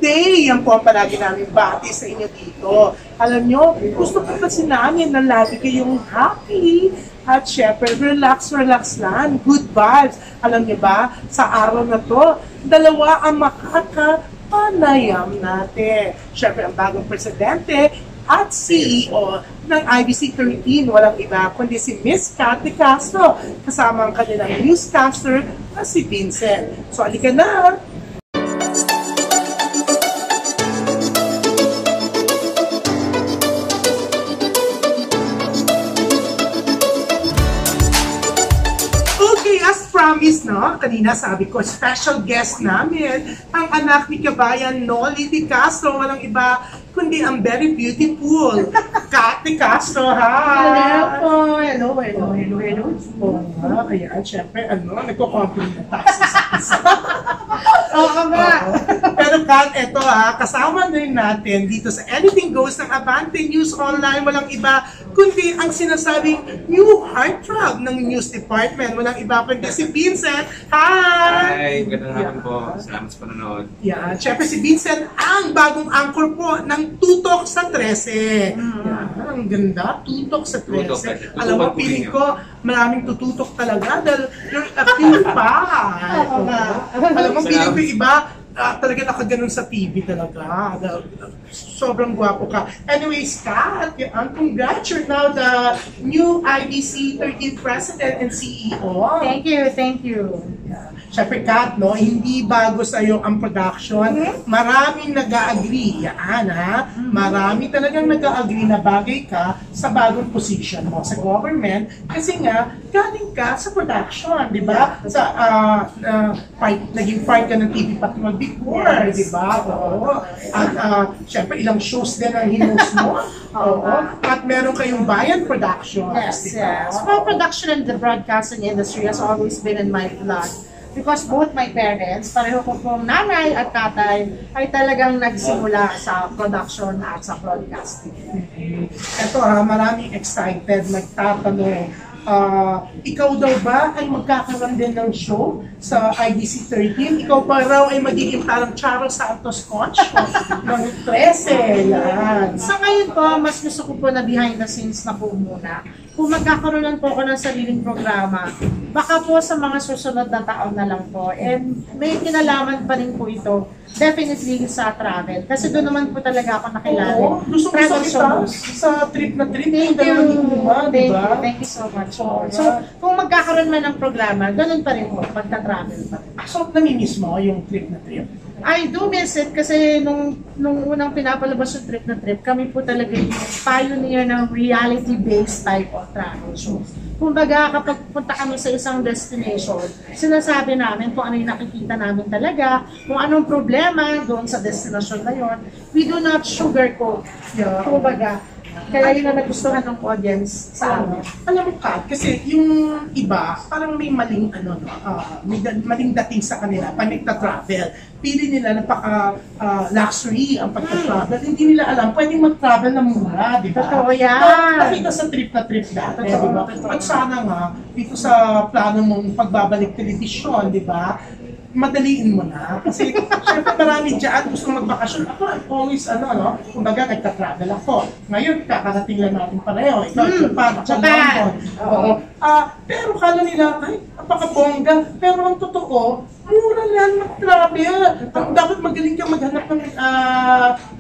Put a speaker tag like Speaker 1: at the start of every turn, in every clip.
Speaker 1: day! Yan po ang palagi namin bati sa inyo dito. Alam nyo, gusto ko kasi namin na lagi kayong happy. At syempre, relax lang. Good vibes. Alam nyo ba, sa araw na to, dalawa ang makakapanayam natin. Syempre, ang bagong presidente at CEO ng IBC 13, walang iba kundi si Miss Cathy Castro, kasama ang kanilang newscaster na si Vincent. So, alika na! Promise, no? Kanina sabi ko, special guest namin, ang anak ni Kabayan Noli Di Castro, walang iba, kundi ang very beautiful Cathy Castro, ha?
Speaker 2: Hello po! Hello.
Speaker 1: Kaya, syempre, nagko-compliment tayo sa isa.
Speaker 2: Oo nga.
Speaker 1: Pero Kat, eto ha, kasama na rin natin dito sa Anything Goes ng Abante News Online, walang iba, kundi ang sinasabing new heartthrob ng News Department, walang iba kundi si Vincent. Hi!
Speaker 3: Hi! Magandang hapon po. Salamat sa panonood.
Speaker 1: Yan. Siyempre si Vincent ang bagong anchor po ng Tutok sa 13. Yan. Ang ganda. Tutok sa 13. Alam mo, feeling ko maraming tututok talaga dahil you're a cute pa. Alam mo, feeling ko iba, talaga nakaganon sa TV talaga. Sobrang gwapo ka. Anyways, Kat, congrats, you're now the new IBC 13th President and CEO.
Speaker 2: Thank you.
Speaker 1: Siyempre, Kat, no, hindi bago sa'yo ang production. Maraming nag-a-agree. Yan, ha? Marami talagang nag-a-agree na bagay ka sa bagong position mo sa government. Kasi nga, galing ka sa production, di ba? Sa, naging part ka ng TV Patrol before, di ba? Oo. At, siyempre, ilang shows din ang hinos mo. Oo. At meron kayong Bayan Productions,
Speaker 2: Yes.
Speaker 1: diba?
Speaker 2: Well, production in the broadcasting industry has always been in my blood. Because both my parents, pareho ko pong nanay at tatay, ay talagang nagsimula sa production at sa broadcasting.
Speaker 1: Ito maraming excited, nagtatanong, ikaw daw ba ay magkakaroon din ng show sa IBC 13? Ikaw pa raw ay magiging parang Charo Santos coach ng 13. Yan.
Speaker 2: Sa ngayon po, mas gusto ko po na behind the scenes na po muna. Kung magkakaroon po ako ng sariling programa, baka po sa mga susunod na taon na lang po. And may kinalaman pa rin po ito, definitely sa travel. Kasi doon naman po talaga ako nakilala.
Speaker 1: Oo, gusto kita sa trip na trip.
Speaker 2: Thank you so much. So, kung magkakaroon man ng programa, ganun pa rin po, pagka-travel pa rin.
Speaker 1: So, namimiss mo yung trip na trip?
Speaker 2: I do miss it kasi nung unang pinapalabas yung trip na trip, kami po talaga yung pioneer ng reality-based type of travel shows. Kumbaga, kapag punta kami sa isang destination, sinasabi namin kung ano yung nakikita namin talaga, kung anong problema doon sa destination na yon. We do not sugarcoat. Kumbaga, kaya yun na nagustuhan ng audience sa amin.
Speaker 1: Alam mo, Kat, kasi yung iba, parang may maling, may maling dating sa kanila, pag nagta-travel. Pili nila napaka-luxury ang pagta-travel. Hindi nila alam, pwedeng mag-travel na mura, di ba?
Speaker 2: Totoo yan.
Speaker 1: Nakita sa trip na trip dati, di ba? At sana nga, dito sa plano mong pagbabalik telebisyon, di ba? Madaliin mo na. Kasi, syempre marami dyan gusto magbakasyon. Ako, always, kumbaga, nagta-travel ako. Ngayon, kakarating lang natin pareho. Ikaw, Japan, ako, London. Oo. Pero kala nila, ay, napakabongga. Pero ang totoo, mura lang mag-travel. Dapat magaling ka maghanap ng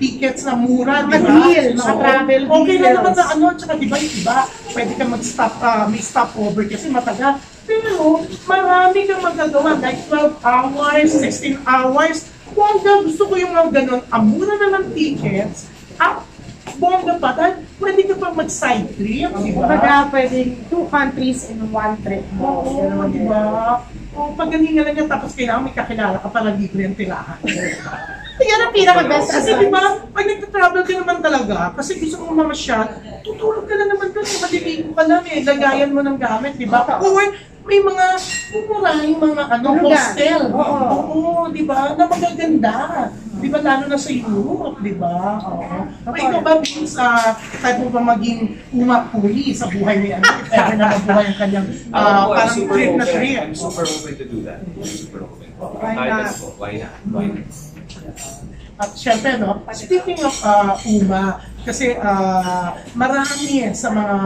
Speaker 1: tickets na mura, di ba?
Speaker 2: Mga travel deals.
Speaker 1: Okay lang naman na tsaka di ba, pwede ka mag-stop, may stopover kasi matagal. Pero marami kang magagawa, like 12 hours, 16 hours. Bongga, gusto ko yung mga ganun. Ang mura na ng tickets, bongga pa, dahil pwede ka pa mag-side trip, di ba?
Speaker 2: Kumbaga, pwedeng 2 countries in 1 trip mo.
Speaker 1: Oo, di ba? O, pagalingan lang yan, tapos kailangan may kakilala ka para libre ang tirahan.
Speaker 2: Yan ang pinaka-best.
Speaker 1: Kasi di ba, pag nagta-travel ka naman talaga, kasi gusto mong mamasyal, tutulog ka na naman doon, maliligo ka lang lagayan mo ng gamit, di ba? Or may mga mumurahing mga hostel. Oo, di ba? Na magaganda. Di ba, lalo na sa Europe, di ba? Oo. Ikaw ba, Vince, type mo ba maging umapuli sa buhay ni if ever na mabuhay ang kanyang parang trip na trip?
Speaker 3: I'm super open to do that. Super open.
Speaker 2: Why not?
Speaker 3: Why not?
Speaker 1: At syempre, no, speaking of UMA, kasi marami sa mga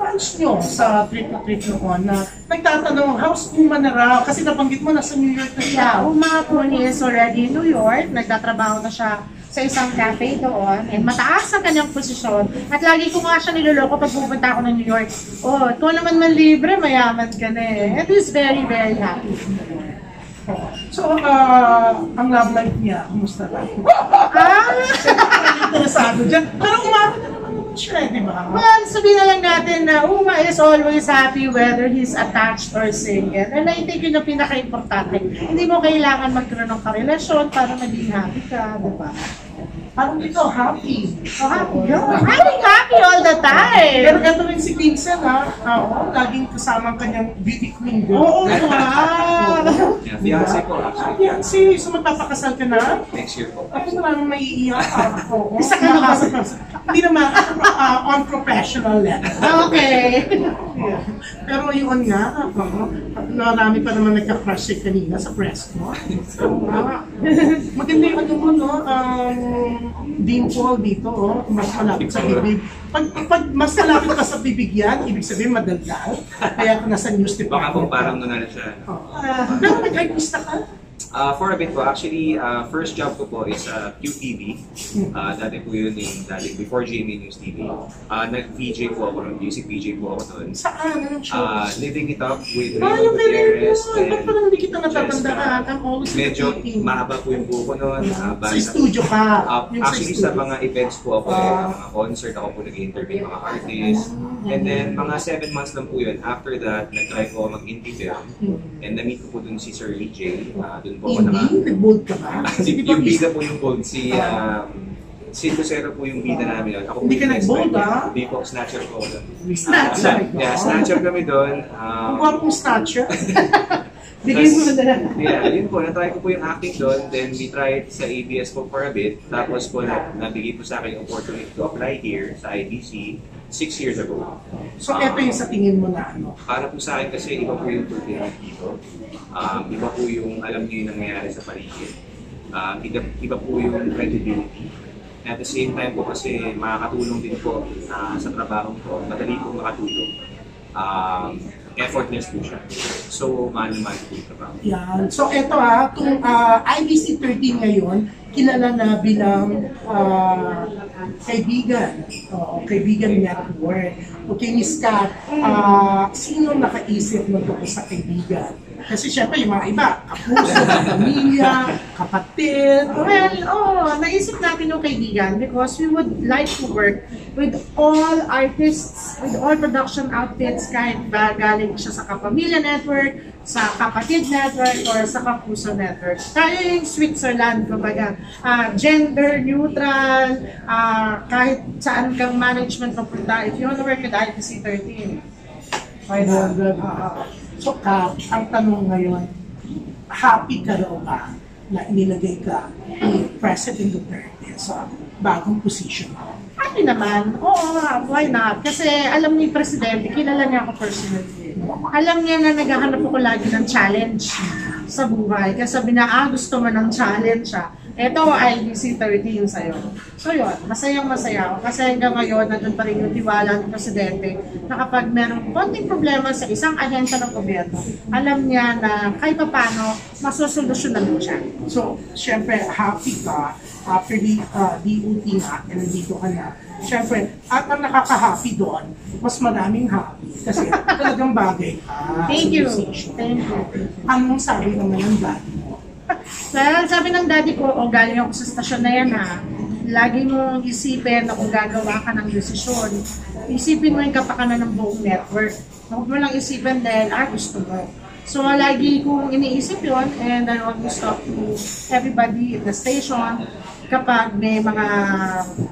Speaker 1: fans nyo sa trip na noon na nagtatanong, how's UMA na raw? Kasi nabanggit mo, nasa New York na siya.
Speaker 2: Yeah, Uma po is already in New York. Nagtatrabaho na siya sa isang cafe doon. And mataas ang kanyang posisyon. At lagi ko nga siya niloloko pag pupunta ako ng New York. Oh, ito naman man libre, mayaman ka na eh. And he's very, very happy.
Speaker 1: So, ang love life niya, kumusta ba? Interesado dyan. Pero umabot na naman siya, di ba?
Speaker 2: Well, sabihin na lang natin na Uma is always happy whether he's attached or single. And I think yun ang pinaka-importante. Hindi mo kailangan magkaroon ng karelasyon para maging happy ka, di ba?
Speaker 1: Parang ikaw happy.
Speaker 2: So happy girl. I'm happy all the time.
Speaker 1: Pero ito rin si Vincent, ha? Oo, laging kasama ang kanyang beauty queen.
Speaker 2: Oo, wow.
Speaker 3: Yeah, fiancé po actually.
Speaker 1: Yan, so magpapakasal ka na?
Speaker 3: Next year po.
Speaker 1: Ako maraming maiiyak. Oo.
Speaker 2: Isa ka na ba?
Speaker 1: Hindi naman, on professional level.
Speaker 2: Okay.
Speaker 1: Yeah. Pero yun nga, marami pa naman nagka-crush kanina sa press mo. Maganda yung ano mo, no? Dimple dito, oh, mas malapit sa bibig. Pag mas malapit ka sa bibig yan, ibig sabihin madaldal. Kaya nasa news department.
Speaker 3: Baka po parang na siya.
Speaker 1: Pero nag-artista ka?
Speaker 3: For a bit po, actually, first job ko po is QTV. Dati po yun yung dati, before GMA News TV. Nag-VJ po ako, music VJ po ako doon.
Speaker 1: Saan? Anong shows?
Speaker 3: Living It Up with
Speaker 1: Yung
Speaker 3: Gutierrez.
Speaker 1: Ba't parang hindi kita natatandaan? I'm always
Speaker 3: Medyo
Speaker 1: thinking.
Speaker 3: mahaba po yung buko noon.
Speaker 1: Sa studio ka? Yung
Speaker 3: Actually, sa
Speaker 1: studio.
Speaker 3: mga events po ako, mga concert ako po nag-interview mga artists. And then, mga 7 months lang po yun. After that, nag-try po ako mag-indie film. And na-meet ko po dun si Sir EJ. Dun po ako
Speaker 1: Hindi? Nag-bold ka ba?
Speaker 3: yung bida po yung bold. Si Lucero po yung bida namin yun. Ako po
Speaker 1: Hindi ka
Speaker 3: yung
Speaker 1: nag-bold,
Speaker 3: best friend.
Speaker 1: ah?
Speaker 3: Hindi po, snatcher po ako doon.
Speaker 1: Snatcher?
Speaker 3: Yeah, snatcher kami doon.
Speaker 1: Ang gwarpong snatcher.
Speaker 2: Bigay mo na lang.
Speaker 3: Yeah, yun po. Na-try ko po yung acting doon. Then we tried sa ABS po for a bit. Tapos po nabigay po sa akin yung opportunity to apply here sa IBC 6 years ago.
Speaker 1: So, eto yung sa tingin mo na ano?
Speaker 3: Para po sa akin kasi iba po yung tulad dito. Iba po yung alam niyo yung nangyayari sa paligid. Iba po yung credibility. At the same time po kasi makakatulong din po sa trabaho ko. Madali po makatulong. Effortless po siya. So, mahal-mahal po yung trabaho.
Speaker 1: Yan. So, eto itong IBC 13 ngayon, kilala na bilang kaibigan. Kaibigan network. Okay, Miss Kat, sino nakaisip mo tungkol sa kaibigan? Kasi syempre yung mga iba, kapuso, pamilya, kapatid.
Speaker 2: Well, naisip natin yung kaibigan because we would like to work with all artists, with all production outfits, kahit ba galing siya sa Kapamilya Network, sa Kapatid Network, or sa Kapuso Network. Tayo yung Switzerland, kumbaga, gender neutral, kahit saan kang management papunta. If you want to work with IBC 13, why not?
Speaker 1: So, Kat, ang tanong ngayon, happy ka raw ba na inilagay ka ni President Duterte sa bagong position mo?
Speaker 2: Happy naman. Oo, why not? Kasi alam ni Presidente, kilala niya ako personally. Alam niya na naghahanap ako lagi ng challenge sa buhay. Kasi sabi na, gusto mo ng challenge siya. Ito, IBC 13 sa'yo. So yun, masayang-masaya ako. Kasi hanggang ngayon, nandun pa rin yung tiwala ng Presidente na kapag merong konting problema sa isang ahensya ng gobyerno, alam niya na kahit pa paano, masusolusyonan mo siya.
Speaker 1: So, syempre, happy ka after the DOT nga, and nandito ka na. Syempre, at ang nakaka-happy doon, mas maraming happy. Kasi talagang bagay ka.
Speaker 2: Thank you.
Speaker 1: Position.
Speaker 2: Thank you.
Speaker 1: Anong sabi naman ng daddy mo?
Speaker 2: Well, sabi ng daddy ko, galing ako sa stasyon na yan ha. Lagi mong isipin na kung gagawa ka ng desisyon, isipin mo yung kapakanan ng buong network. Huwag mo lang isipin dahil, gusto mo. So, lagi kong iniisip yun, and I always talk to everybody in the station. Kapag may mga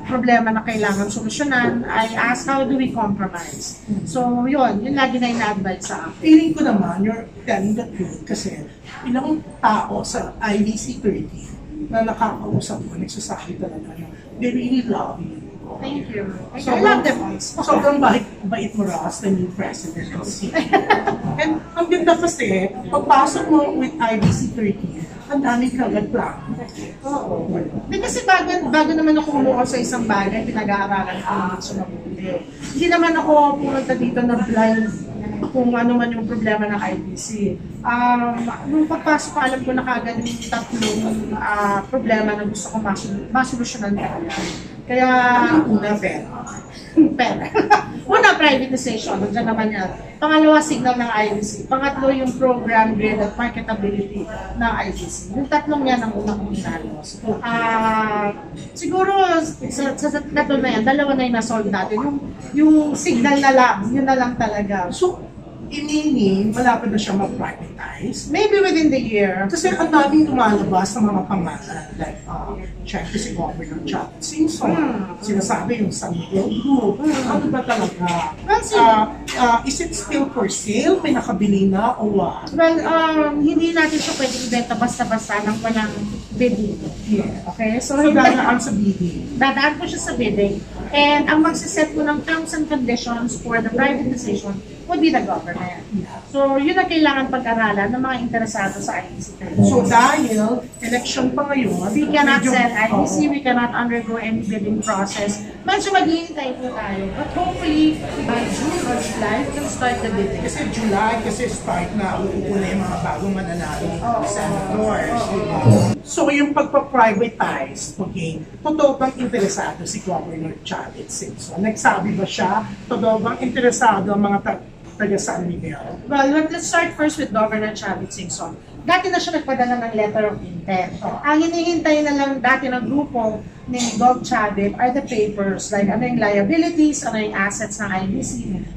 Speaker 2: problema na kailangan solusyonan, I ask how do we compromise. So, yun lagi na ina-advise sa akin.
Speaker 1: Feeling ko naman, you're telling the truth kasi ilang tao sa IBC 30 na nakakausap mo, nagsasabi talaga na they really love you.
Speaker 2: Thank you.
Speaker 1: So,
Speaker 2: I love them all.
Speaker 1: Sobrang bait mo Ross, the new president of the city. And ang ganda kasi, pagpasok mo with IBC 30, ang daming kagad plano.
Speaker 2: Oo. Hindi kasi bago naman ako umuha sa isang bagay, pinag-aaralan ko naman sa mabuti. Hindi naman ako pumunta dito na blind kung ano man yung problema ng IBC. Nung pagpasok ko, alam ko na kagad yung tatlong problema na gusto ko masolusyonan talaga. Kaya,
Speaker 1: Una, pera.
Speaker 2: pera. Una, privatization. Nandiyan naman yan. Pangalawa, signal ng IBC. Pangatlo, yung program grade at marketability ng IBC. Yung tatlong yan ang unang uminalos. Siguro, sa tatlo na yan, dalawa na yung nasolve natin. Yung signal na lang, yun na lang talaga.
Speaker 1: So, meaning, malapit na siya mag-privatize.
Speaker 2: Maybe within the year.
Speaker 1: Kasi ang daming lumalabas ng mga pangalan. Like, syempre si Governor Chad Simpson. Sinasabi yung San Miguel Group. Ano ba talaga? Is it still for sale? May nakabili na o what?
Speaker 2: Well, hindi natin siya pwede ibenta basta-basta ng walang bidding.
Speaker 1: Yeah.
Speaker 2: Okay? So,
Speaker 1: So, dadaan sa bidding.
Speaker 2: dadaan po siya sa bidding. And ang magsiset po ng terms and conditions for the privatization would be the government. So, yun ang kailangan pag-aralan ng mga interesado sa IBC.
Speaker 1: So, dahil election pa ngayon,
Speaker 2: We cannot
Speaker 1: medyo-
Speaker 2: sell IBC, we cannot undergo any bidding process. Medyo maghihintay po tayo. But hopefully, by June or July, we can start the bidding.
Speaker 1: Kasi July, kasi start na uupo na yung mga bagong mananalo senators. Diba? So yung pagpa-privatize, okay, totoo bang interesado si Governor Chavez Simpson? Nagsabi ba siya, totoo bang interesado ang mga taga San Miguel?
Speaker 2: Well, let's start first with Governor Chavez Singson. Dati na siya nagpadala ng letter of intent. Ang hinihintay na lang dati ng grupo ni Gov. Chavez are the papers, like ano yung liabilities, ano yung assets ng IBC.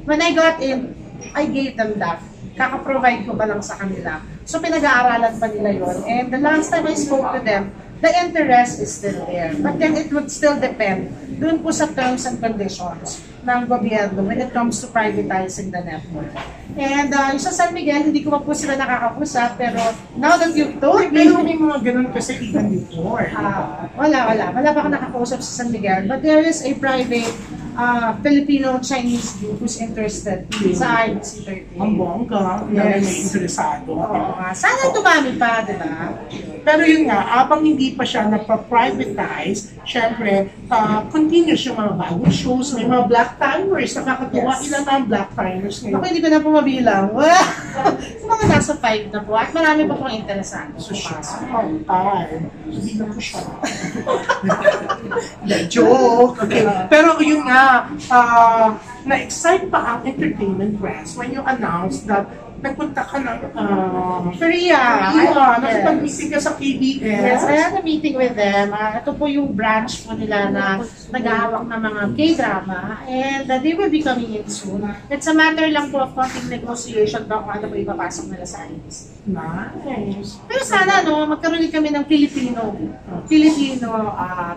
Speaker 2: When I got in, I gave them that. Kaka-provide ko ba lang sa kanila. So pinag-aaralan pa nila yon. And the last time I spoke to them, the interest is still there. But then it would still depend dun po sa terms and conditions ng gobyerno when it comes to privatizing the network. And yung sa San Miguel, hindi ko pa po sila nakakausap, pero now that you've told me,
Speaker 1: Pero may mga ganun kasi even before.
Speaker 2: wala pa ako nakakausap sa San Miguel. But there is a private Filipino-Chinese group who's interested sa IBC 13.
Speaker 1: Ang bongga, na may interesado.
Speaker 2: Oo nga. Sana dumami pa, di ba?
Speaker 1: Pero yun nga, abang hindi pa siya nagpa-privatize, syempre, continuous yung mga bagong shows, may mga black timers, nakakatuwa.
Speaker 2: Yes.
Speaker 1: Ilan na ang black timers
Speaker 2: Ako
Speaker 1: ngayon?
Speaker 2: hindi ko na po mabilang. Mga nasa 5 na po at marami pa pong interesado.
Speaker 1: So siya, time. Hindi na po siya. Joke. Okay. Pero yun nga, na-excite pa ang entertainment press when you announced that nagpunta ka ng
Speaker 2: Korea.
Speaker 1: nakipag-meeting ka sa KBS.
Speaker 2: Yes, I had a meeting with them. Ito po yung branch po nila na naghahawak ng mga K-drama and they will be coming in soon. It's a matter lang po of konting negotiation ba kung ano po ipapasok nila sa IBC.
Speaker 1: Nice.
Speaker 2: Pero sana, magkaroon din kami ng Filipino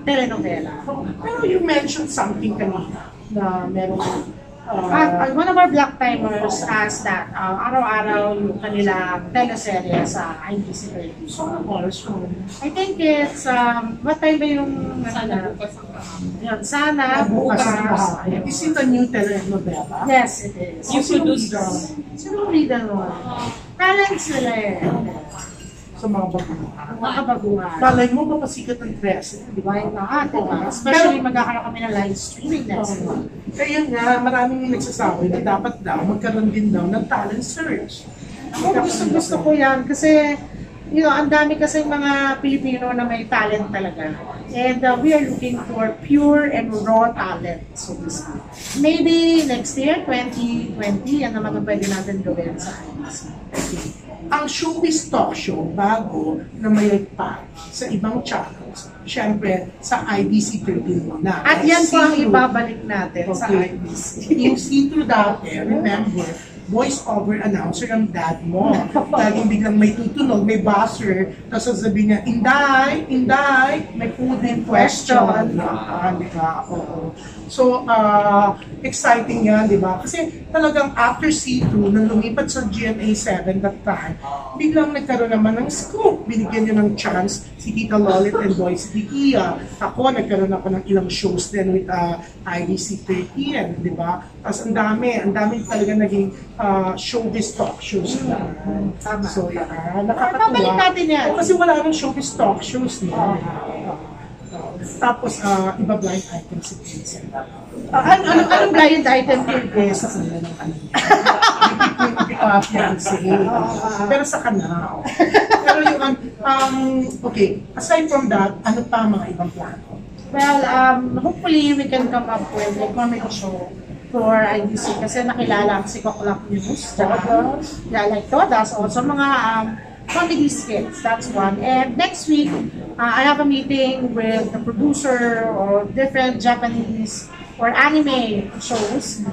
Speaker 2: telenovela.
Speaker 1: Pero you mentioned something kanina na merong
Speaker 2: One of our black timers asked that araw-araw yung kanilang teleserye sa IBC 30.
Speaker 1: so also,
Speaker 2: I think it's, what time ba yung, yun, sana,
Speaker 1: bukas
Speaker 2: bukas.
Speaker 1: na. Is it a new telenovela?
Speaker 2: Yes, it is.
Speaker 1: You produce
Speaker 2: Sino reader mo? Talent sila eh.
Speaker 1: sa mga baguhan.
Speaker 2: Mga baguhan.
Speaker 1: Balay mo mapasikat ng press. Di ba?
Speaker 2: Why not? Diba? Especially magkakaroon kami ng live streaming next month.
Speaker 1: Kaya nga, maraming nagsasabi na dapat daw magkaroon din daw ng talent search.
Speaker 2: Ako gusto ko yan kasi ang dami kasi mga Pilipino na may talent talaga. And we are looking for pure and raw talent. So maybe next year, 2020, yan naman ang pwede natin gawin sa IBC.
Speaker 1: Ang showbiz talk show bago na mayagpag sa ibang channels, syempre sa IBC 13 muna.
Speaker 2: At yan po ang ibabalik natin sa IBC.
Speaker 1: Yung intro dati, remember, voice-over announcer ang dad mo. Laging biglang may tutunog, may buzzer, tapos sasabihin niya, Inday, may food and question. Di ba? Oo. So, exciting yan, di ba? Kasi talagang after C2, nang lumipat sa GMA 7 that time, biglang nagkaroon naman ng scoop. Binigyan niyo ng chance si Tita Lolit and Boyce Dikia. Ako, nagkaroon ako ng ilang shows din with IBC 13, di ba? Tapos ang dami talaga naging showbiz talk shows na. So, nakakatuwa.
Speaker 2: Babalik natin yan.
Speaker 1: Kasi wala nang showbiz talk shows niya. Tapos, iba blind item si Vincent.
Speaker 2: Anong blind item yun?
Speaker 1: Sa kanila ng ano. Fiancé. Pero sa kanila. Pero yung, okay, aside from that, ano pa ang mga ibang plano?
Speaker 2: Well, hopefully we can come up with a comic show for IBC kasi nakilala si Koklap News. Yeah, like Todas. Also mga comedy skits, that's one. And next week, I have a meeting with the producer of different Japanese or anime shows.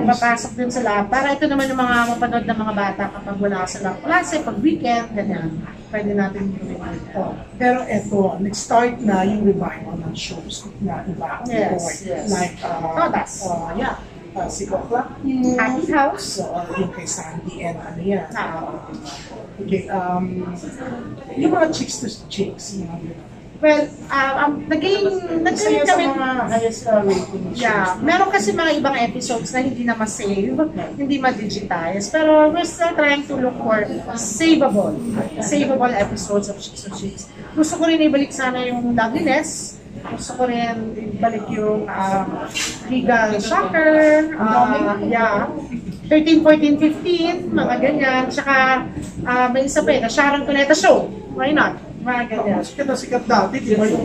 Speaker 2: Papasok din sila para ito naman yung mga mapanood ng mga bata kapag wala silang klase, pag weekend, ganyan. Pwede natin yung
Speaker 1: pero ito, nag-start na yung revival ng shows na iba.
Speaker 2: Yes.
Speaker 1: Like,
Speaker 2: Todas.
Speaker 1: Si Koklap
Speaker 2: Happy House.
Speaker 1: Yung kay Sandy and ano yan. Okay, yung mga chicks to chicks, you know.
Speaker 2: Well, nagkaroon
Speaker 1: Masaya sa
Speaker 2: kami.
Speaker 1: mga highest rating shows.
Speaker 2: Yeah, meron kasi mga ibang episodes na hindi na ma-save, hindi ma-digitize, pero we're still trying to look for savable episodes of Chicks to Chicks. Gusto ko rin ibalik sana yung Loveliness. Gusto ko rin ibalik yung Legal Shocker, 13, 14, 15, mga ganyan. Tsaka may isa pa na Sharon Cuneta Show. Why not? Mga ganyan.
Speaker 1: Sikat na sikat dati, di ba yung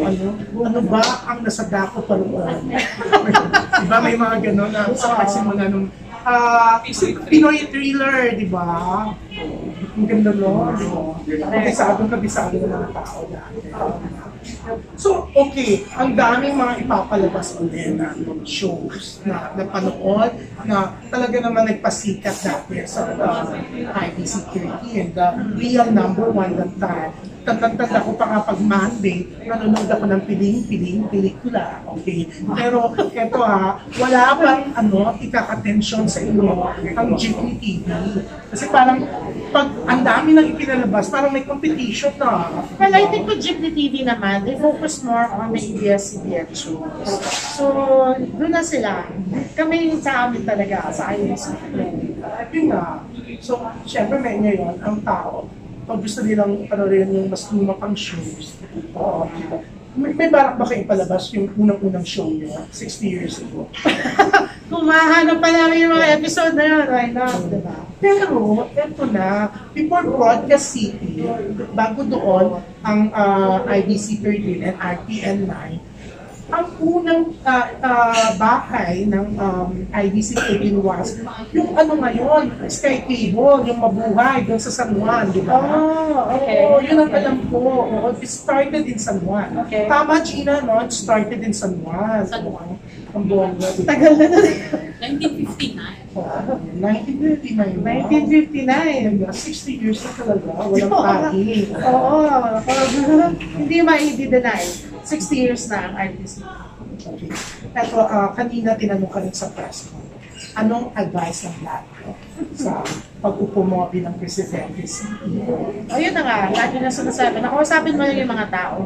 Speaker 1: ano ba ang nasa dako pa noon? Di ba may mga gano'n na sa pagsimula nung Pinoy thriller, di ba? Ang ganda no? Kabisado ng mga tao dati. So, okay, ang daming mga ipapalabas ulit na shows na napanood na talaga naman nagpasikat dati sa IBC 13, the real number one that time. Tanda ko pa nga pag Monday, nanonood ako ng piling pelikula, okay? Pero eto wala pang ikaka-attention sa inyo ang Jeepney TV. Kasi parang pag ang dami nang ipinalabas, parang may competition na.
Speaker 2: Well, I think with Jeepney TV naman, they focus more on the ABS-CBN shows. So, doon na sila. Kami sa amin talaga, sa IBC.
Speaker 1: Yun nga. So, syempre may ngayon, ang tao, pag gusto nilang panoorin yung mas lumapang shows, may balak ba kayo palabas yung unang-unang show niyo, 60 years ago?
Speaker 2: Kung mahanap pa namin yung mga episode na yun, why not, diba?
Speaker 1: Pero, eto na, before Broadcast City, bago doon ang IBC 13 and RTN 9, ang unang bahay ng IBC 13 was yung ngayon, Sky Cable, yung mabuhay doon sa San Juan, di ba?
Speaker 2: Okay.
Speaker 1: Yun ang alam ko. It started in San Juan.
Speaker 2: Okay.
Speaker 1: Tama, Gina, no? It started in San Juan.
Speaker 4: San Juan.
Speaker 1: Ang bongga.
Speaker 2: Tagal na nun.
Speaker 4: 1959.
Speaker 1: 1959. 60 years na talaga. Walang pagi.
Speaker 2: Oo. Hindi ma-i-deny. 60 years na ang IBC.
Speaker 1: Okay. Ito, kanina tinanong ka rin sa press ko. Anong advice ng lahat sa pag-upo mo bilang presidente?
Speaker 2: Ayun na nga, lagi na sinasabi. Nakausapin mo lang yung mga tao.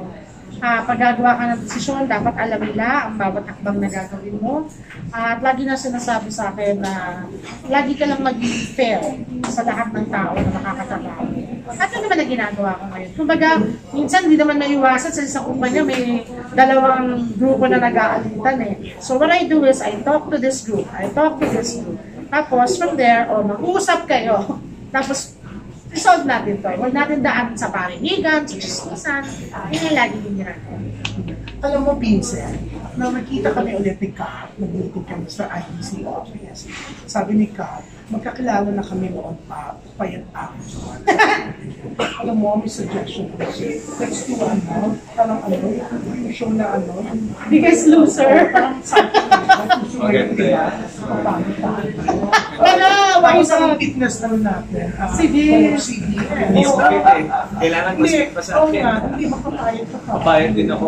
Speaker 2: Pag gagawa ka ng desisyon, dapat alam nila ang bawat hakbang na gagawin mo. At lagi na sinasabi sa akin na lagi ka lang maging fair sa lahat ng tao na makakatrabaho. At ano naman ang ginagawa ko ngayon? Kumbaga, minsan hindi naman maiwasan sa isang kumpanya, may dalawang grupo na nag-aalitan eh. So what I do is, I talk to this group, I talk to this group. Tapos from there, mag-uusap kayo. Tapos resolve natin to. Huwag natin daan sa parinigan, sa chismisan. Yun yung lagi din ginagawa.
Speaker 1: Alam mo, Vincent, na nakita kami ulit ni Kat, nag-meeting kami sa IBC office. Sabi ni Kat, magkakilala na kami noon pa, payat ako. Alam mo, may suggestion ko kasi, let's do parang yung show na
Speaker 2: Biggest loser.
Speaker 1: parang something
Speaker 3: Maganda.
Speaker 2: Wala, why
Speaker 1: Tapos ang
Speaker 2: not?
Speaker 1: fitness naman natin.
Speaker 2: Sige.
Speaker 1: Sige.
Speaker 3: Hindi
Speaker 1: Oo.
Speaker 3: sakit eh. Kailangan mas
Speaker 1: Hindi,
Speaker 3: pa sa
Speaker 1: oo
Speaker 3: akin.
Speaker 1: nga, hindi makapayag ka pa.
Speaker 3: Papayag din ako.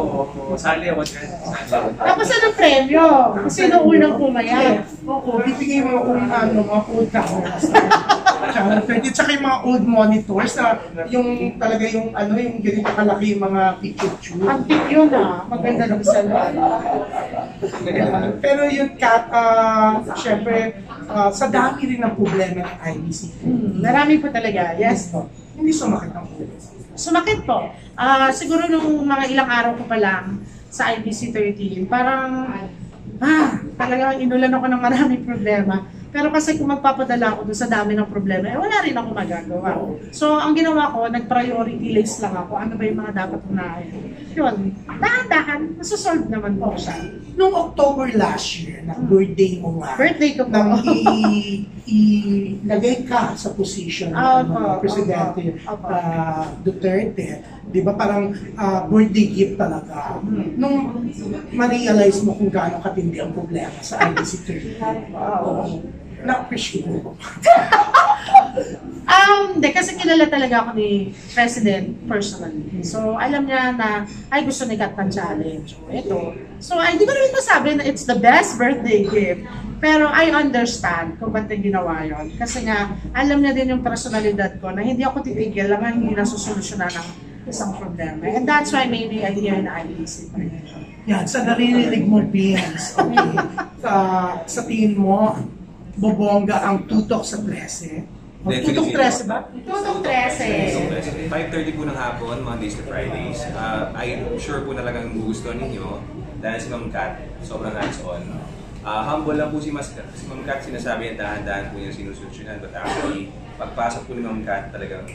Speaker 3: Sali ako dyan. Sali ako.
Speaker 2: Tapos anong premyo? Kung sino unang pumayag?
Speaker 1: Oo, bibigay mo mga old cameras. Tsaka yung mga old monitors na yung talaga yung yung ganito kalaki yung mga picture tube.
Speaker 2: Ang tip yun maganda ng salon.
Speaker 1: Pero yung cat, syempre, sa dami rin ng problema ng IBC.
Speaker 2: Marami po talaga, yes po.
Speaker 1: Hindi sumakit ang ulo.
Speaker 2: Sumakit po. Siguro nung mga ilang araw ko pa lang sa IBC 13, parang talagang inulan ako ng maraming problema. Pero kasi kung magpapadala ako doon sa dami ng problema, wala rin ako magagawa. So, ang ginawa ko, nag-priority list lang ako. Ano ba yung mga dapat unahin? Yun, dahan-dahan, nasusolve naman po siya.
Speaker 1: Noong October last year, na birthday mo nga,
Speaker 2: Birthday ko po.
Speaker 1: nang ilagay ka sa position ng Presidente Duterte, di ba parang birthday gift talaga. Nung ma-realize mo kung gaano katindi ang problema sa IBC 30, na-appreciate mo.
Speaker 2: Hindi, kasi kilala talaga ako ni President personally. So, alam niya na, gusto ni Kat ng challenge. Ito. So, hindi ko naman masabi na it's the best birthday gift. Pero I understand kung ba't niya ginawa yun. Kasi nga, alam niya din yung personalidad ko na hindi ako titigil lang hindi nasusolusyonan ng isang problema. And that's why maybe I'm here in IBC.
Speaker 1: Yan, sa naririnig mo, Vince, okay, sa tingin mo, bobongga ang tutok sa 13. Tutok 13 ba?
Speaker 2: Tutok 13.
Speaker 3: 5:30 po ng hapon, Mondays to Fridays. I'm sure po talagang gusto ninyo dahil si Ma'am Kat, sobrang hands-on. Humble lang po si Ma'am Kat, sinasabi niya dahan-dahan po niya sinusolusyonan. But actually, pagpasok po ni Ma'am Kat, talagang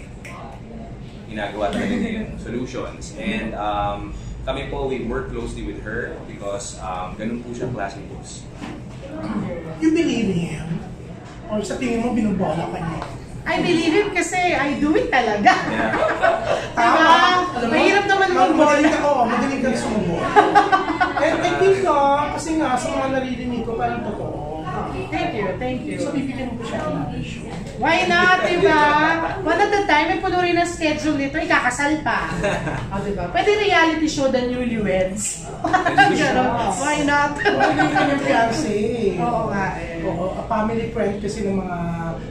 Speaker 3: ginagawa talaga niya yung solutions. And kami po, we work closely with her because ganun po siyang klaseng boss.
Speaker 1: You believe him? O sa tingin mo, binubola ka niya?
Speaker 2: I believe him kasi I do it talaga.
Speaker 3: Yeah.
Speaker 2: Diba? Mahirap naman mag-bola.
Speaker 1: Magaling ka sumubola. I think kasi nga, sa mga naririnig ko, parang totoo.
Speaker 2: Thank you, thank you.
Speaker 1: So, bibigyan mo ko siya ng show.
Speaker 2: Why not, diba? One at a time, may puno rin ang schedule nito, ikakasal pa. Diba? Pwede reality show the newlyweds. Ganon. Why not?
Speaker 1: Magaling ka ng fiancé.
Speaker 2: Oo nga eh.
Speaker 1: Oo, a family friend kasi ng mga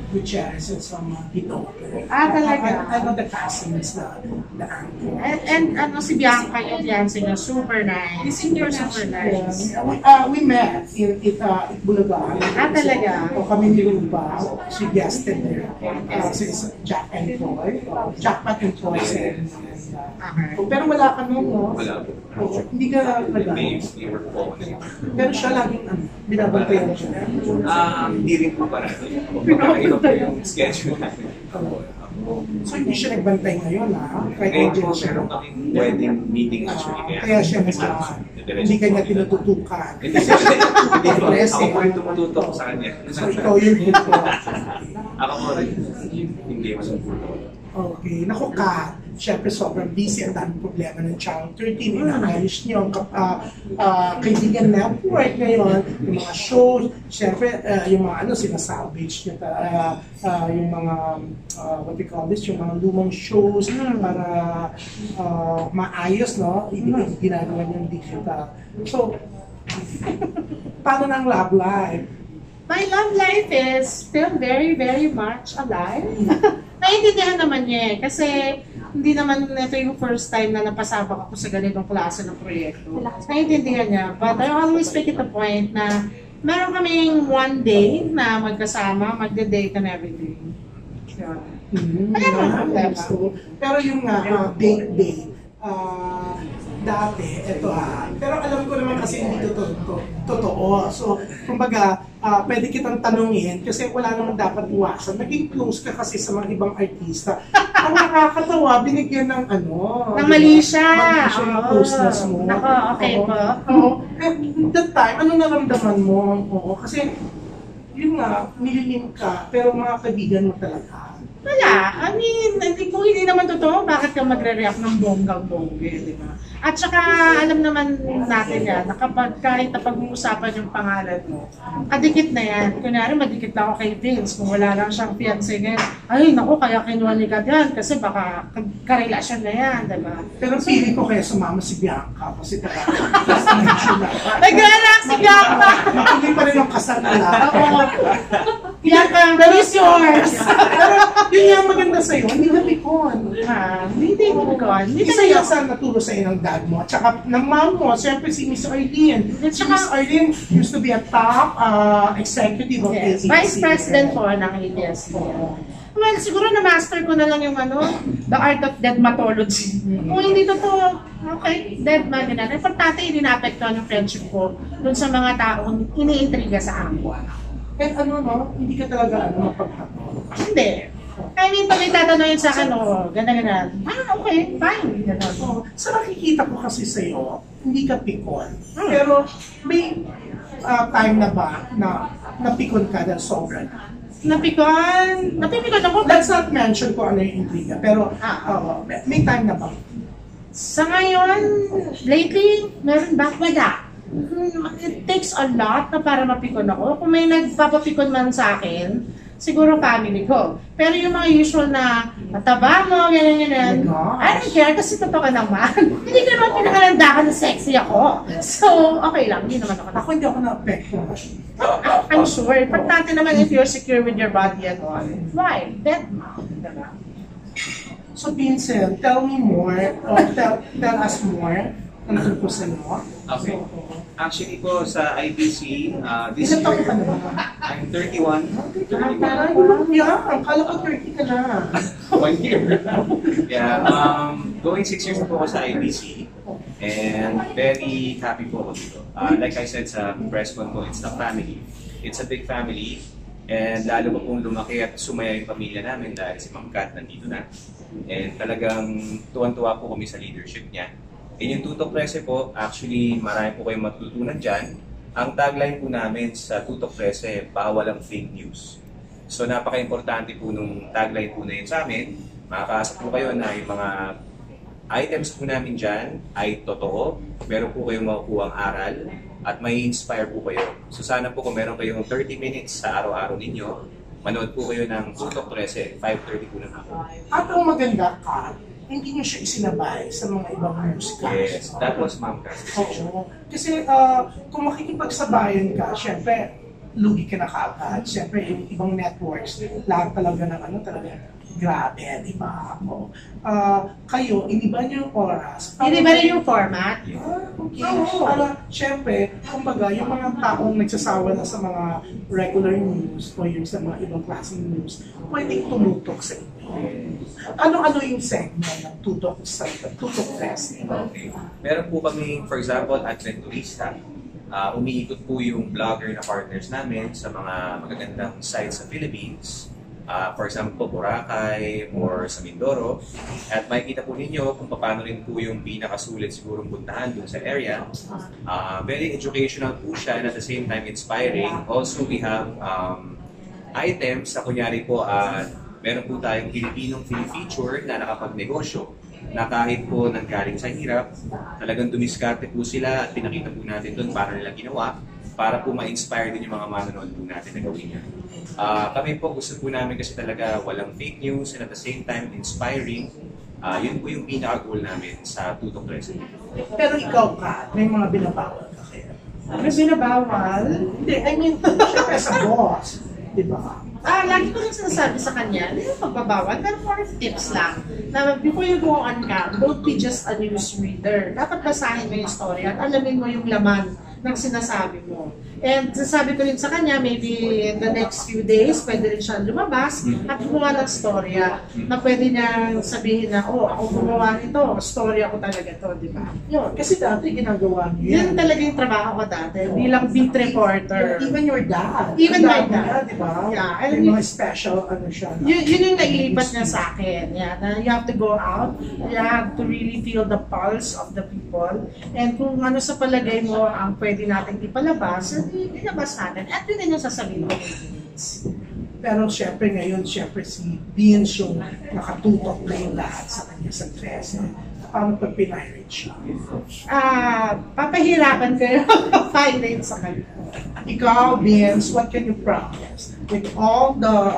Speaker 1: Gutierrez at sa mga Pito.
Speaker 2: Talaga?
Speaker 1: I know the cousins na uncle.
Speaker 2: And si Bianca yung fiancé niya, super nice. Super nice.
Speaker 1: We met in Bulacan.
Speaker 2: Talaga?
Speaker 1: O kami ni Ruba, she guested there. Since Jack and Troy. Jackpot and Troy. Pero wala ka nun, no?
Speaker 3: Wala po.
Speaker 1: Oo, hindi ka
Speaker 3: May
Speaker 1: nag
Speaker 3: work po ako na yun.
Speaker 1: Pero siya laging binabantayan siya.
Speaker 3: Hindi rin po parang magkakaiba po yung schedule natin.
Speaker 1: So hindi siya nagbantay ngayon, ha? Kahit
Speaker 3: Ngayon
Speaker 1: hindi
Speaker 3: po,
Speaker 1: siya.
Speaker 3: meron kaming wedding meeting actually.
Speaker 1: Kaya siya hindi kanya tinututukan.
Speaker 3: Hindi po. Ako po yung tumututok sa kanya.
Speaker 1: So ikaw yung hito.
Speaker 3: Ako po rin. Hindi masuputo.
Speaker 1: Okay. Naku ka, syempre sobrang busy ang daming problema ng Channel 13. Inaayos niyo ang kaibigan network ngayon, yung mga shows, syempre yung mga sinasalvage niyo, yung mga, what we call this, yung mga lumang shows para maayos, no? Ginagawa niyong digital. So, paano ng love life?
Speaker 2: My love life is still very, very much alive. Naiintindihan naman niya kasi hindi naman ito yung first time na napasabak ako sa ganitong klase ng proyekto. Naiintindihan niya. But I always make it a point na meron kaming one day na magkasama, magde-date and everything. Yun.
Speaker 1: Pero yung date, dati, pero alam ko naman kasi hindi totoo. So, kumbaga, pwede kitang tanungin kasi wala naman dapat iwasan. Naging close ka kasi sa mga ibang artista. Ang nakakatawa, binigyan ng
Speaker 2: ng mali siya.
Speaker 1: Mali siya yung closeness mo.
Speaker 2: Nako, okay po.
Speaker 1: That time, ano naramdaman mo? Oo, kasi, yun nga, nililim ka, pero mga kaibigan mo talaga.
Speaker 2: Wala. I mean, kung hindi naman totoo, bakit ka magre-react ng bonggang-bongge, di ba? At saka, alam naman natin yan, na kapag kahit na pag-uusapan yung pangalan mo, kadikit na yan. Kunyari, madikit lang ako kay Vince, kung wala lang siyang fiancé ngayon. Ay, naku, kaya kinuha ni Kat yan, kasi baka karelasyon na yan, di ba?
Speaker 1: Pero feeling ko kaya sumama si Bianca kasi destination na.
Speaker 2: Nag-relax si Bianca!
Speaker 1: Hindi pa rin ang kasal na lang.
Speaker 2: Oo. Bianca, that is yours!
Speaker 1: Pero yun yung maganda sa'yo, hindi ka pikon.
Speaker 2: Hindi ko. Hindi
Speaker 1: Isa
Speaker 2: talaga
Speaker 1: yung sa naturo sa'yo ng dad mo, at saka ng mom mo, siyempre si Miss Arlene. Si Miss Arlene used to be a top executive of
Speaker 2: Yes,
Speaker 1: ABS-CBN.
Speaker 2: Vice President po ng ABS-CBN. Well, siguro na-master ko na lang yung the art of dermatology. Kung hindi totoo, okay, dead man yun. Importante, hindi na-apektuhan yung friendship ko dun sa mga taong iniintriga sa akin.
Speaker 1: And ano no, hindi ka talaga mapaghatol.
Speaker 2: Hindi. I mean, pag may tatanungin sa akin, ganda-ganda. Okay, fine. Ganun.
Speaker 1: So, sa nakikita ko kasi sa'yo, hindi ka pikon. Pero may time na ba na napikon ka dahil sobra na?
Speaker 2: Napikon ako.
Speaker 1: Let's not mention kung ano yung intriga, pero may time na ba?
Speaker 2: Sa ngayon, lately, meron ba? Wala. It takes a lot na para mapikon ako. Kung may nagpapapikon man sa akin, siguro family ko. Pero yung mga usual na mataba mo, ganyan. I don't care kasi totoo ka naman. Hindi ka naman pinakalandakan na sexy ako. So, okay lang. Hindi naman ako.
Speaker 1: Ako hindi ako na-affect.
Speaker 2: I'm sure. Importante naman if you're secure with your body and all. Why? Dead mo. Diba?
Speaker 1: So Vincent, tell me more, or tell us more tungkol po sa inyo.
Speaker 3: Okay. Actually po sa IBC, this
Speaker 1: Ilan taon
Speaker 3: year,
Speaker 1: ka na ba?
Speaker 3: I'm 31.
Speaker 1: Yeah, akala ko 30 ka na.
Speaker 3: 1 year. Yeah, going 6 years na po ako sa IBC. And very happy po ako dito. Like I said sa press con ko, it's the family. It's a big family. And lalo pa pong lumaki at sumaya yung pamilya namin dahil si Ma'am Kat nandito na. And talagang tuwan-tuwa po kami sa leadership niya. And yung Tutok 13 po, actually marami po kayong matutunan dyan. Ang tagline po namin sa Tutok 13, bawal ang fake news. So napaka-importante po nung tagline po na yun sa amin. Makakaasa po kayo na yung mga items po namin dyan ay totoo. Meron po kayong makukuhang aral at may inspire po kayo. So sana po kung meron kayong 30 minutes sa araw-araw ninyo, manood po kayo ng Tutok 13, 5:30 po ng hapon.
Speaker 1: At ang maganda ka, hindi niyo siya isinabay sa mga ibang musika.
Speaker 3: Yes, that was Ma'am Kat's decision.
Speaker 1: Oo. Kasi kung makikipagsabayan ka, syempre, lugi ka na kaagad. Syempre, yung ibang networks, lahat talaga ng talaga, grabe, di ba? Kayo, iniba niyo yung oras.
Speaker 2: Hindi ba rin yung format?
Speaker 1: Okay. Para, syempre, kumbaga, yung mga taong nagsasawa na sa mga regular news o yung sa mga ibang klaseng news, pwedeng tumutok sa inyo. Ano-ano yung segment ng Tutok 13?
Speaker 3: Okay. Meron po kami, for example, Adventurista. Umiikot po yung vlogger na partners namin sa mga magagandang sites sa Philippines. For example, Boracay or sa Mindoro. At makikita po ninyo kung paano rin po yung pinakasulit sigurong puntahan dun sa area. Very educational po siya and at the same time inspiring. Also, we have items na kunyari po meron po tayong Pilipinong feature na nakapagnegosyo na kahit po nanggaling sa hirap, talagang dumiskarte po sila at pinakita po natin doon para nila ginawa para po ma-inspire din yung mga manonood po natin na gawin yan. Kami po gusto po namin kasi talaga walang fake news and at the same time inspiring. Yun po yung pinaka-goal namin sa Tutok 13.
Speaker 1: Pero ikaw ka, may mga binabawal ka kaya?
Speaker 2: May binabawal?
Speaker 1: Hindi, I mean, syempre sa boss, di ba?
Speaker 2: Lagi ko rin sinasabi sa kanya, hindi yung pagbabawal, pero more tips lang. Na before you go on cam, don't be just a news reader. Dapat basahin mo yung story at alamin mo yung laman ng sinasabi mo. And sasabi ko rin sa kanya, maybe in the next few days, pwede rin siya lumabas at gumawa ng storya na pwede niyang sabihin na, ako gumawa nito, story ako talaga to, di ba?
Speaker 1: Yun, kasi dati ginagawa niyo yan.
Speaker 2: Yun talaga yung trabaho ko dati, bilang beat reporter.
Speaker 1: Even your dad.
Speaker 2: Even my dad.
Speaker 1: Niya, di ba?
Speaker 2: Yeah.
Speaker 1: May mga special, siya.
Speaker 2: Yun yung nailipat niya sa akin. Yeah, na you have to go out, you have to really feel the pulse of the people. And kung ano sa palagay mo ang pwede natin ipalabas, ilabas natin. At yun din yung sasabihin ko.
Speaker 1: Pero syempre ngayon, syempre si Beans yung nakatutok na yung lahat sa kanya sa 13. Paano pag pinirate siya?
Speaker 2: Papahirapan ko yung finance sa kanya.
Speaker 1: Ikaw, Beans, what can you promise? With all the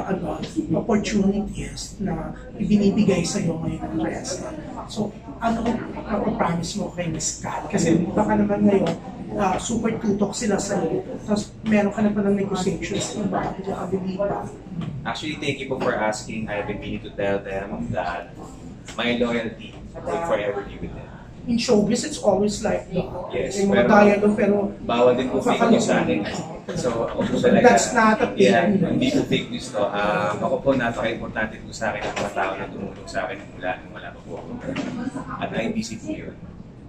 Speaker 1: opportunities na ibinibigay sa iyo ngayon ng 13. So, ano ang promise mo kay Miss Kat? Kasi baka naman ngayon, super tutok sila sa iyo. Tapos meron ka na pa ng negotiations na baka hindi pa.
Speaker 3: Actually, thank you po for asking. I've been meaning to tell them that my loyalty will forever be with them.
Speaker 1: In showbiz, it's always like
Speaker 3: Yes,
Speaker 1: yung mga
Speaker 3: pero
Speaker 1: dialogue, pero
Speaker 3: bawal din po fake news sa akin. So, ako po talaga,
Speaker 1: That's not a fake
Speaker 3: yeah,
Speaker 1: news.
Speaker 3: hindi po fake news to. Ako po, napaka-importante po sa akin ang mga tao na tumulong sa akin mula nung wala pa po ako. At IBC po yun.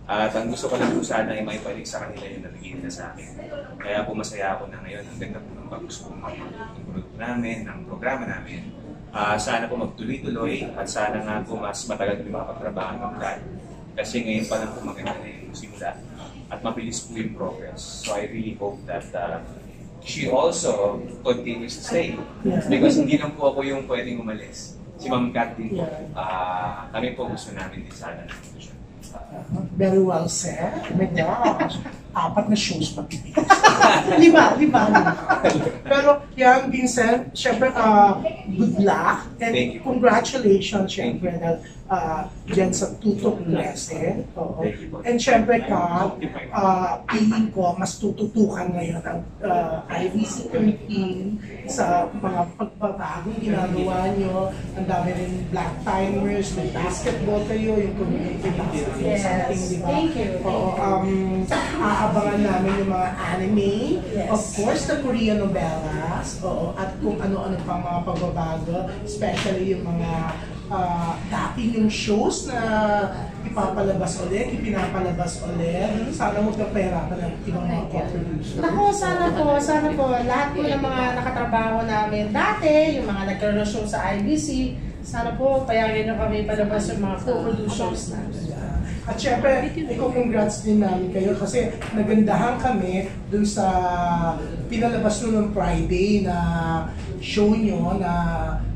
Speaker 3: At ang gusto ko lang po sana ay maipalik sa kanila yung nabigay nila sa akin. Kaya po masaya ako na ngayon, ang ganda po ng pag-gusto ng produkto namin, ng programa namin. Sana po magtuloy-tuloy at sana nga po mas matagal po yung makapagtrabaho ng brand. Kasi ngayon pa lang po maganda na yung simula at mabilis po yung progress. So I really hope that she also continues to stay. Because hindi lang po ako yung pwedeng umalis. Si Ma'am Kat din po. Kami po gusto namin din sana na ito siya.
Speaker 1: Very well said. Oh my gosh. 4 na shows pag-ibig. 5. Pero yan, Vincent, syempre, good luck and
Speaker 3: Thank you.
Speaker 1: congratulations, syempre, dyan sa Tutok Blessed.
Speaker 3: Thank you po.
Speaker 1: And syempre, feeling ko, mas tututukan ngayon ang IBC 13 sa mga pagbabagong ginagawa nyo. Ang dami rin black timers, may basketball kayo, yung community basketball,
Speaker 2: Yes.
Speaker 1: something, di ba?
Speaker 2: Thank you.
Speaker 1: Aabangan namin yung mga anime,
Speaker 2: Yes.
Speaker 1: of course, the Korean novellas, at kung ano-ano pang mga pagbabago, especially yung mga dating yung shows na ipapalabas ulit, ipinapalabas ulit. Sana magkapahirapan ng ibang mga co-producers.
Speaker 2: Naku, sana po, lahat po ng mga nakatrabaho namin dati, yung mga nagkaroon show sa IBC, sana po payagan nyo kami palabas yung mga co-producers namin.
Speaker 1: At syempre, congrats din namin kayo kasi nagandahan kami dun sa pinalabas nyo ng Friday na show nyo na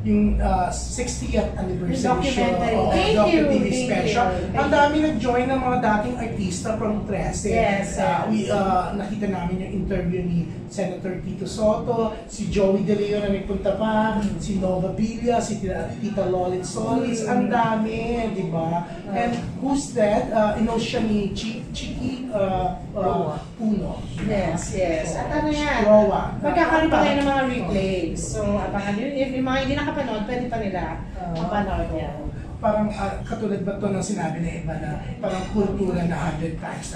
Speaker 1: yung 60th anniversary show
Speaker 2: Documentary.
Speaker 1: o
Speaker 2: Thank
Speaker 1: Docu
Speaker 2: you,
Speaker 1: TV
Speaker 2: thank
Speaker 1: special.
Speaker 2: you.
Speaker 1: Ang dami nag-join ng mga dating artista from 13.
Speaker 2: Yes, yes.
Speaker 1: Nakita namin yung interview ni Senator Tito Soto, si Joey De Leo na nagpunta pa, si Nova Villa, si Tita Lolit Solis. Ang dami, di ba? And who's that? Inosya ni Chiki Puno.
Speaker 2: Yes. At ano yan?
Speaker 1: Rowa.
Speaker 2: Magkakaroon pa tayo ng mga replays. So, abangan nyo. If yung mga hindi nakapanood, pwede pa nila mapanood yan.
Speaker 1: Parang katulad ba ito ng sinabi na iba na parang kultura na 100 times.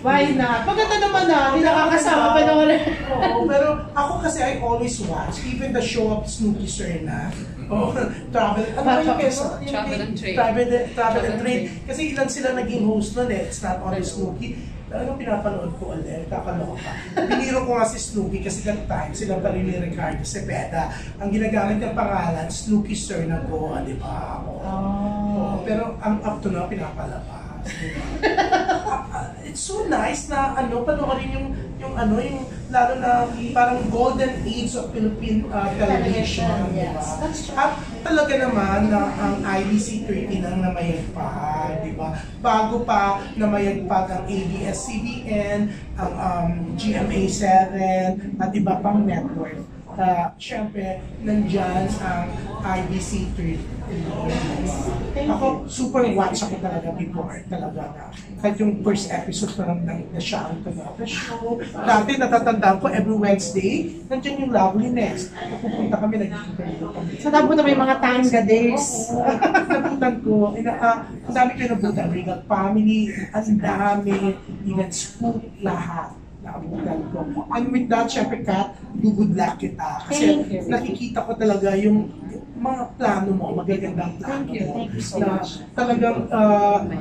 Speaker 2: Why not? Maganda naman na, hindi nakakasama panoorin.
Speaker 1: Oo, pero ako kasi I always watch, even the show of Snooki Serna. Oh, travel, ano ba yung keso?
Speaker 4: Travel and Trade.
Speaker 1: Travel and Trade. Kasi ilan sila naging host nun eh. It's not only Snooki. Talagang pinapanood ko ulit, kakaloka. Biniro ko nga si Snooki kasi that time, sila pa rin ni Ricardo Cepeda. Ang ginagamit ng pangalan, Snooki Serna Go, di ba? Oo, pero ang up to now, pinapalabas. It's so nice na panoorin yung lalo na parang golden age of Philippine television.
Speaker 2: Yes, that's true.
Speaker 1: At talaga naman na ang IBC 13 ang namayagpag, di ba? Bago pa namayagpag ang ABS-CBN, ang GMA7, at iba pang network. Siyempre, nandyan ang IBC 13. Ako, super watch ako talaga before, talaga na. Kahit yung first episode pa lang na siya ang the show. Dati natatandaan ko, every Wednesday, nandiyan yung Loveliness. Pupunta kami, nag-interview kami.
Speaker 2: So, tapos na may mga Tanga days.
Speaker 1: Nabutan ko, ang dami ko nabutan, Regal Family, ang dami, even Scoop, lahat. Nakabutan ko. And with that, syempre Kat, good luck kita. Kasi
Speaker 2: Thank you.
Speaker 1: nakikita ko talaga yung mga plano mo, magagandang plano
Speaker 2: Thank you.
Speaker 1: mo.
Speaker 2: Thank you so
Speaker 1: Na
Speaker 2: much.
Speaker 1: talagang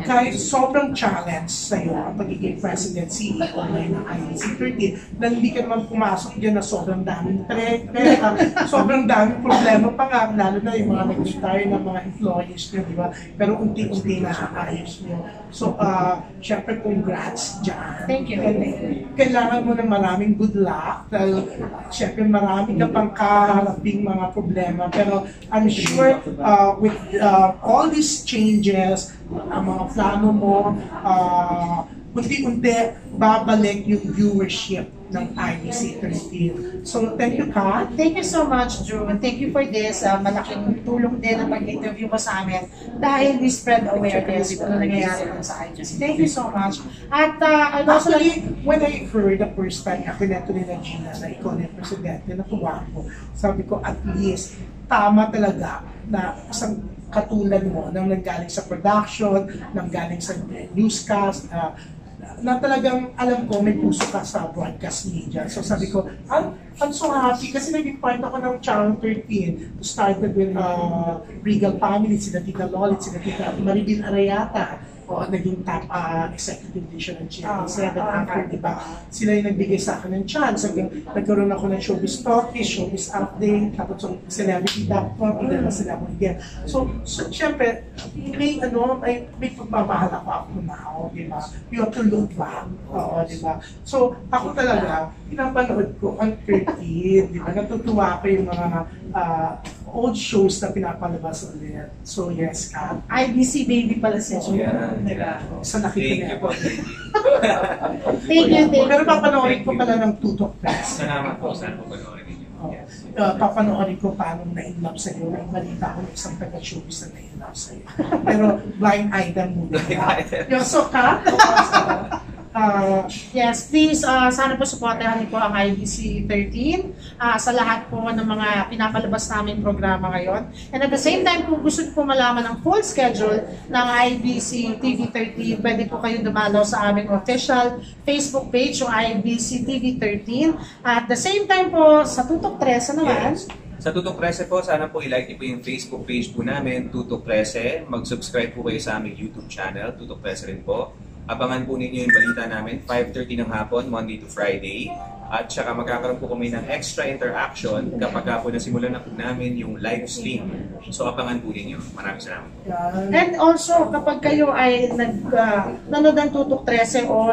Speaker 1: kahit sobrang challenge sa'yo ang pagiging president CEO ngayon ng IEC13, na hindi ka naman pumasok dyan na sobrang daming pera, sobrang daming problema pa nga, lalo na yung mga nag-retire ng mga employees nyo, di ba? Pero unti-unti na ayos nyo. So, syempre, congrats dyan.
Speaker 2: Thank you.
Speaker 1: Kailangan mo ng maraming good luck dahil syempre marami ka pang kaharaping mga problema, pero I'm sure with all these changes, ang mga plano mo, unti-unti babalik yung viewership ng IBC 13. So, thank you, Kat.
Speaker 2: Thank you so much, Drew. And thank you for this. Malaking tulong din ang pag-interview mo sa amin dahil we spread awareness kung ano nangyayari lang sa IGC. Thank you so much. At also,
Speaker 1: Actually, when I heard the first time, akineto ni Gina na ikaw na yung presidente, natuwa ko. Sabi ko, at least, tama talaga na isang katulad mo nang nanggaling sa production, nanggaling sa newscast, na talagang alam ko may puso ka sa broadcast media. So sabi ko, I'm so happy kasi naging part ako ng Channel 13. Started with Regal Family, sila Tita Lolit, sila Tita Maribel Arayata, o naging top executive edition ng Channel 7 after, di ba? Sila yung nagbigay sa akin ng chance. Nagkaroon ako ng Showbiz Talkies, Showbiz Update, tapos yung Celebrity Doctor, and then sila mo again. So syempre, may pagmamahal ako now, di ba? You have to look back, di ba? So ako talaga, pinapanood ko ang 13, di ba? Natutuwa ko yung mga old shows na pinapalabas ulit. So yes, Kat.
Speaker 2: IBC baby pala siya.
Speaker 1: Sa nakita
Speaker 3: Thank you po.
Speaker 2: Thank you.
Speaker 1: Pero papanoorin ko pala ng Tutok Press.
Speaker 3: Salamat po. Saan po panoorin ninyo? Yes.
Speaker 1: Papanoorin ko paano na-inlove sa'yo. May balita ko ng isang taga-showbiz na na-inlove sa'yo. Pero blind item muna. Yung so, Kat?
Speaker 2: Yes, please, sana po supportahan niyo po ang IBC 13 sa lahat po ng mga pinapalabas namin programa ngayon. And at the same time, kung gusto niyo po malaman ang full schedule ng IBC TV 13, pwede po kayong dumalaw sa aming official Facebook page, yung IBC TV 13. At the same time po, sa Tutok 13 naman.
Speaker 3: Yes. Sa Tutok 13 po, sana po i-like niyo po yung Facebook page po namin, Tutok 13. Mag-subscribe po kayo sa aming YouTube channel, Tutok 13 rin po. Abangan po ninyo yung balita namin, 5:30 ng hapon, Monday to Friday. At saka magkakaroon po kami ng extra interaction kapag po nasimulan na po namin yung live stream. So abangan po ninyo. Maraming salamat.
Speaker 2: And also, kapag kayo ay nanood ng Tutok 13 o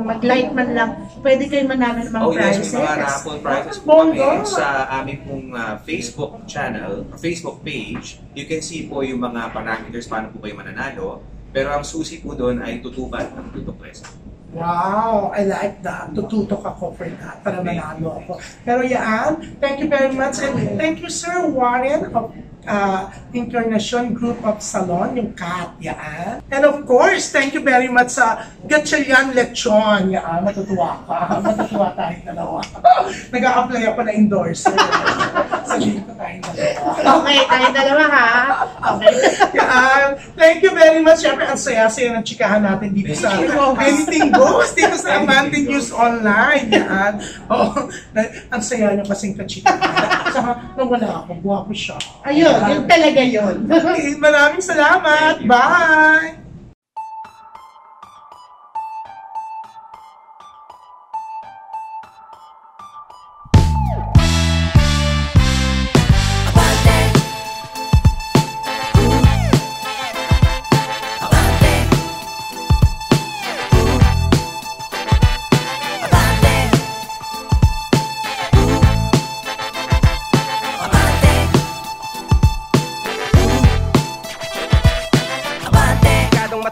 Speaker 2: mag-like man lang, pwede kayo manalo ng mga prizes.
Speaker 3: Yes, may mga raffle prizes po kami sa aming pong Facebook channel, Facebook page. You can see po yung mga parameters paano po kayo mananalo. Pero ang susi po doon ay tutukan ng Tutok 13.
Speaker 1: Wow, I like that. Tututok ako for that para manalo ako. Pero yan, thank you very much. And thank you, Sir Warren of International Group of Salon, yung Kat, yan. And of course, thank you very much sa Gatchalian Lechon, yan. Matutuwa ka. Matutuwa tayong dalawa. Nag-a-apply ako na endorser. Sabihin ko tayong dalawa.
Speaker 2: Okay, tayong dalawa ha. Okay.
Speaker 1: Yan. Thank you very much. Siyempre, ang saya-saya ng chikahan natin dito sa Anything Goes, dito sa Amante News Online. Yan. Oh, ang saya niyo kasing kachikahan. Saka, nung wala ako, guwapo siya.
Speaker 2: Ayun, yun talaga yun.
Speaker 1: Maraming salamat. Bye!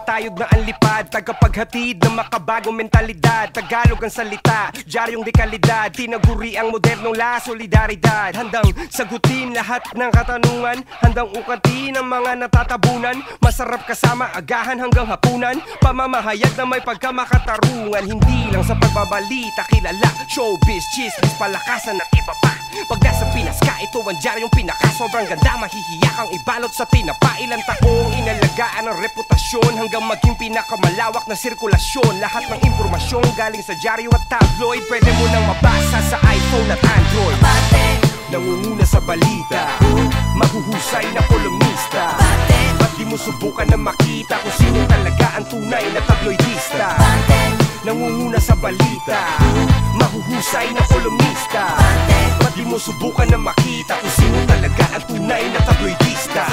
Speaker 5: Tayog na ang lipad, tagapaghatid ng makabagong mentalidad. Tagalog ang salita, diaryong dekalidad. Tinaguri ang modernong la solidaridad. Handang sagutin lahat ng katanungan, handang ukatin ang mga natatabunan. Masarap kasama agahan hanggang hapunan, pamamahayag na may pagkamakatarungan. Hindi lang sa pagbabalita kilala, showbiz, chismis, palakasan at iba pa. Pag nasa Pinas ka, ito ang diaryong pinaka sobrang ganda. Mahihiyak ang ibalot sa tinapa. Ilang taong inalagaan ang reputasyon hanggang maging pinakamalawak na sirkulasyon. Lahat ng impormasyon galing sa dyaryo at tabloid, pwede mo nang mabasa sa iPhone at Android. Nangunguna sa balita, mahuhusay na kolumnista. Ba't di mo subukan na makita kung sino talaga ang tunay na tabloidista? Nangunguna sa balita, mahuhusay na kolumnista. Ba't di mo subukan na makita kung sino talaga ang tunay na tabloidista?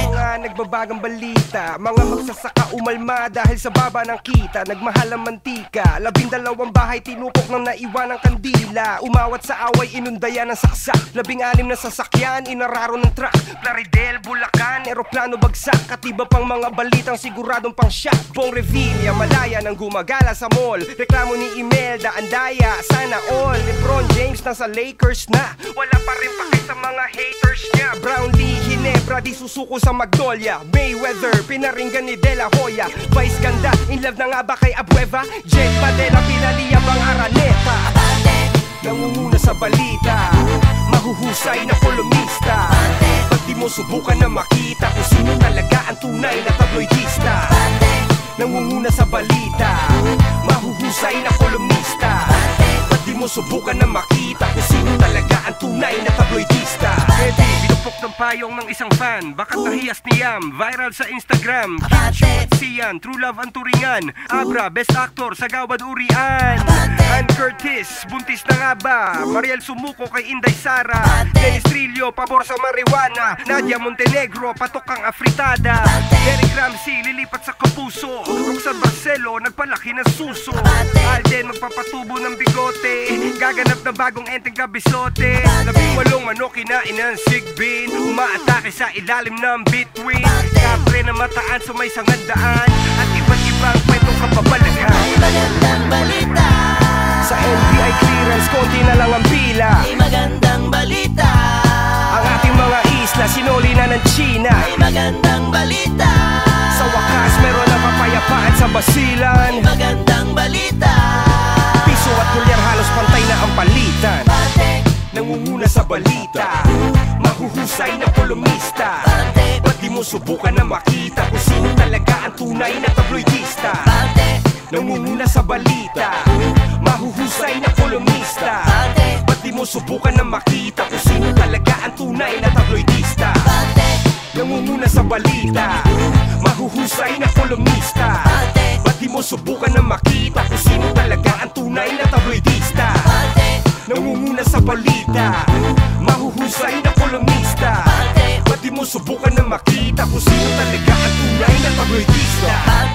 Speaker 5: Mga nagbabagang balita, mga magsasaka umalma dahil sa baba ng kita. Nagmahal ang mantika, 12 bahay tinupok ng naiwan ng kandila. Umawat sa away, inundayan ng saksak, 16 na sasakyan, inararo ng truck. Plaridel, Bulacan, eroplano bagsak, at iba pang mga balitang siguradong pang shock. Bong Revilla, Malaya nang gumagala sa mall. Reklamo ni Imelda, Andaya, sana all. Lebron James nasa Lakers na, wala pa rin pake sa mga haters niya. Brownlee, Ginebra, di susuko sa Magnolia. Mayweather, pinaringgan ni De La Hoya. Vice ganda, in love na nga ba kay Abueva? Jet Padela, pinaliyabang Araneta. Nangunguna sa balita, mahuhusay na kolumnista. Ba't di mo subukan na makita kung sino talaga ang tunay na tabloidista? Nangunguna sa balita, mahuhusay na kolumnista. Ba't di mo subukan na makita kung sino talaga ang tunay na tabloidista? Eddie, binupok ng payong ng isang fan, bakit nahiyas ni Yam, viral sa Instagram. Kim at Sian, True Love ang turingan. Abra, Best Actor sa Gawad Urian. Ann Curtis, buntis na nga ba? Mariel sumuko kay Inday Sara. Dennis Trillo, pabor sa marijuana. Nadia Montenegro, patok ang afritada. Eric Ramsey, lilipat sa Kapuso. Roxanne Barcelo, nagpalaki ng suso. Alden, magpapatubo ng bigote. Gaganap na bagong enteng kabisote. 18 manok kinain ng sigbin. Umaatake sa ilalim ng between. Kapre na mataan sa may sangandaan. At iba't ibang kwentong kapabalaghan.
Speaker 6: May magandang balita.
Speaker 5: Sa NBI clearance, konti na lang ang pila.
Speaker 6: May magandang balita.
Speaker 5: Ang ating mga isla, sinuli na ng China.
Speaker 6: May magandang balita.
Speaker 5: Sa wakas, meron na kapayapaan sa Basilan.
Speaker 6: May magandang balita.
Speaker 5: Piso at dolyar halos pantay na ang palitan.
Speaker 6: Batik,
Speaker 5: Nangunguna sa balita, mahuhusay na kolumnista.
Speaker 6: batik,
Speaker 5: Ba't di mo subukan na makita kung sino talaga ang tunay na tabloidista?
Speaker 6: batik,
Speaker 5: Nangunguna sa balita, mahuhusay na kolumnista.
Speaker 6: batik,
Speaker 5: Ba't di mo subukan na makita kung sino talaga ang tunay na tabloidista?
Speaker 6: batik,
Speaker 5: Nangunguna sa balita, mahuhusay na kolumnista.
Speaker 6: batik,
Speaker 5: Ba't di mo subukan na makita kung sino talaga ang tunay na tabloidista?
Speaker 6: batik,
Speaker 5: Nangunguna sa balita, mahuhusay na kolumnista.
Speaker 6: batik,
Speaker 5: Ba't di mo subukan na makita kung sino talaga ang tunay na tabloidista?
Speaker 6: batik.